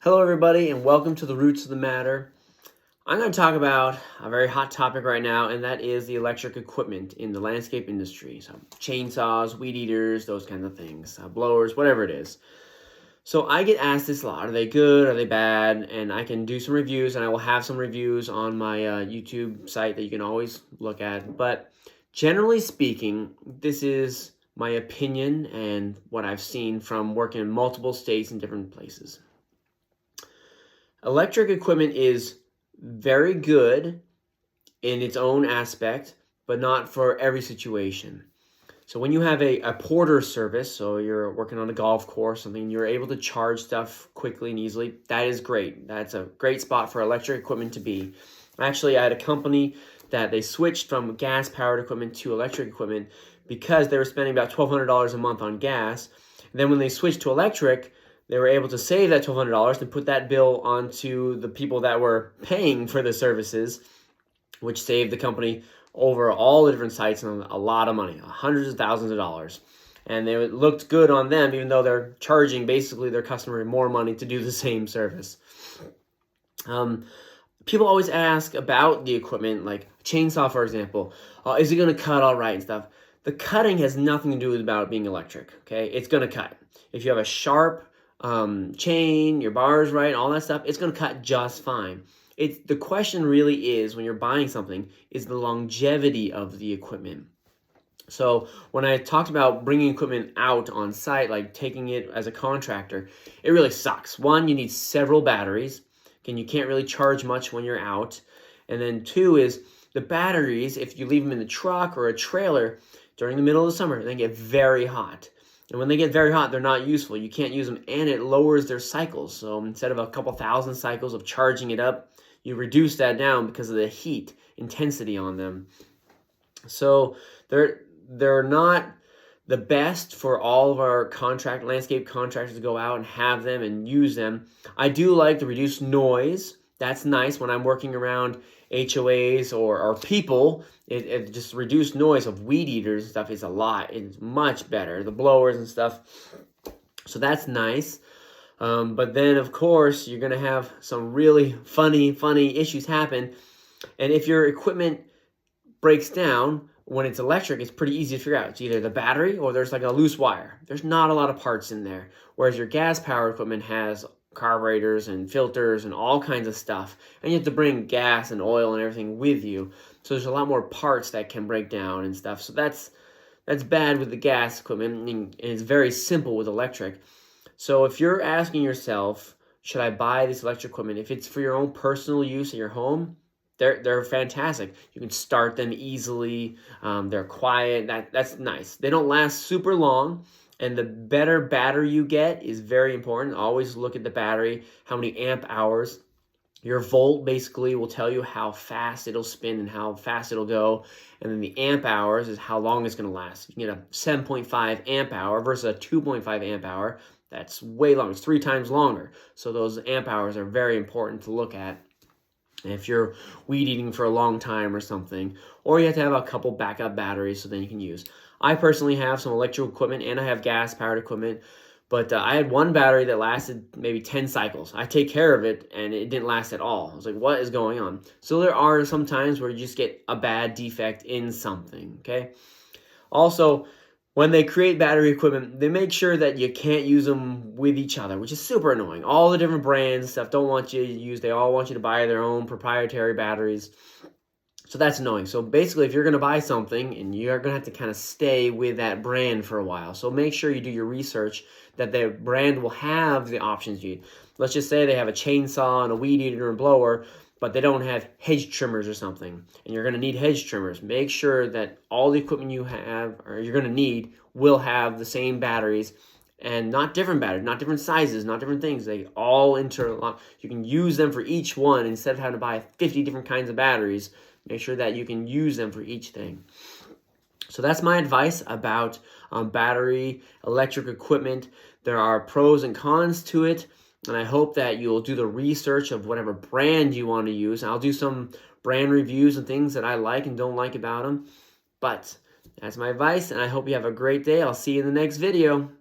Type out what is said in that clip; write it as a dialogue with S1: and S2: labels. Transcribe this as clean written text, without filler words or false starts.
S1: Hello, everybody, and welcome to the Roots of the Matter. I'm going to talk about a very hot topic right now, and that is the electric equipment in the landscape industry. So, chainsaws, weed eaters, those kinds of things, blowers, whatever it is. So, I get asked this a lot. Are they good? Are they bad? And I can do some reviews, and I will have some reviews on my YouTube site that you can always look at. But generally speaking, this is my opinion and what I've seen from working in multiple states and different places. Electric equipment is very good in its own aspect, but not for every situation. So when you have a porter service, so you're working on a golf course, something, you're able to charge stuff quickly and easily, that is great. That's a great spot for electric equipment to be. Actually, I had a company that they switched from gas-powered equipment to electric equipment because they were spending about $1,200 a month on gas. And then when they switched to electric, they were able to save that $1,200 and put that bill onto the people that were paying for the services, which saved the company over all the different sites and a lot of money, hundreds of thousands of dollars. And it looked good on them, even though they're charging basically their customer more money to do the same service. People always ask about the equipment, like chainsaw, for example. Is it going to cut all right and stuff? The cutting has nothing to do with about it being electric, okay? It's going to cut. If you have a sharp chain, your bars right, all that stuff, it's going to cut just fine. The question really is, when you're buying something, is the longevity of the equipment. So when I talked about bringing equipment out on site, like taking it as a contractor, it really sucks. One, you need several batteries. Again, you can't really charge much when you're out. And then two is the batteries, if you leave them in the truck or a trailer during the middle of the summer, they get very hot. And when they get very hot, they're not useful. You can't use them, and it lowers their cycles. So instead of a couple thousand cycles of charging it up, you reduce that down because of the heat intensity on them. So they're not the best for all of our landscape contractors to go out and have them and use them. I do like the reduced noise. That's nice when I'm working around HOAs or people. It just reduced noise of weed eaters and stuff is a lot. It's much better. The blowers and stuff. So that's nice. But then, of course, you're going to have some really funny issues happen. And if your equipment breaks down when it's electric, it's pretty easy to figure out. It's either the battery or there's like a loose wire. There's not a lot of parts in there. Whereas your gas-powered equipment has carburetors and filters and all kinds of stuff. And you have to bring gas and oil and everything with you. So there's a lot more parts that can break down and stuff. So that's bad with the gas equipment, and it's very simple with electric. So if you're asking yourself, should I buy this electric equipment? If it's for your own personal use at your home, they're fantastic. You can start them easily. They're quiet. That's nice. They don't last super long. And the better battery you get is very important. Always look at the battery, how many amp hours. Your volt basically will tell you how fast it'll spin and how fast it'll go. And then the amp hours is how long it's going to last. You can get a 7.5 amp hour versus a 2.5 amp hour. That's way longer. It's 3 times longer. So those amp hours are very important to look at if you're weed eating for a long time or something. Or you have to have a couple backup batteries so then you can use. I personally have some electrical equipment and I have gas-powered equipment. But I had one battery that lasted maybe 10 cycles. I take care of it, and it didn't last at all. I was like, what is going on? So there are some times where you just get a bad defect in something, okay? Also, when they create battery equipment, they make sure that you can't use them with each other, which is super annoying. All the different brands stuff don't want you to use. They all want you to buy their own proprietary batteries. So that's annoying. So basically, if you're going to buy something, and you're going to have to kind of stay with that brand for a while. So make sure you do your research that the brand will have the options you need. Let's just say they have a chainsaw and a weed eater and blower, but they don't have hedge trimmers or something. And you're going to need hedge trimmers. Make sure that all the equipment you have, or you're going to need, will have the same batteries. And not different batteries, not different sizes, not different things. They all interlock. You can use them for each one instead of having to buy 50 different kinds of batteries. Make sure that you can use them for each thing. So that's my advice about battery, electric equipment. There are pros and cons to it, and I hope that you'll do the research of whatever brand you want to use. I'll do some brand reviews and things that I like and don't like about them. But that's my advice, and I hope you have a great day. I'll see you in the next video.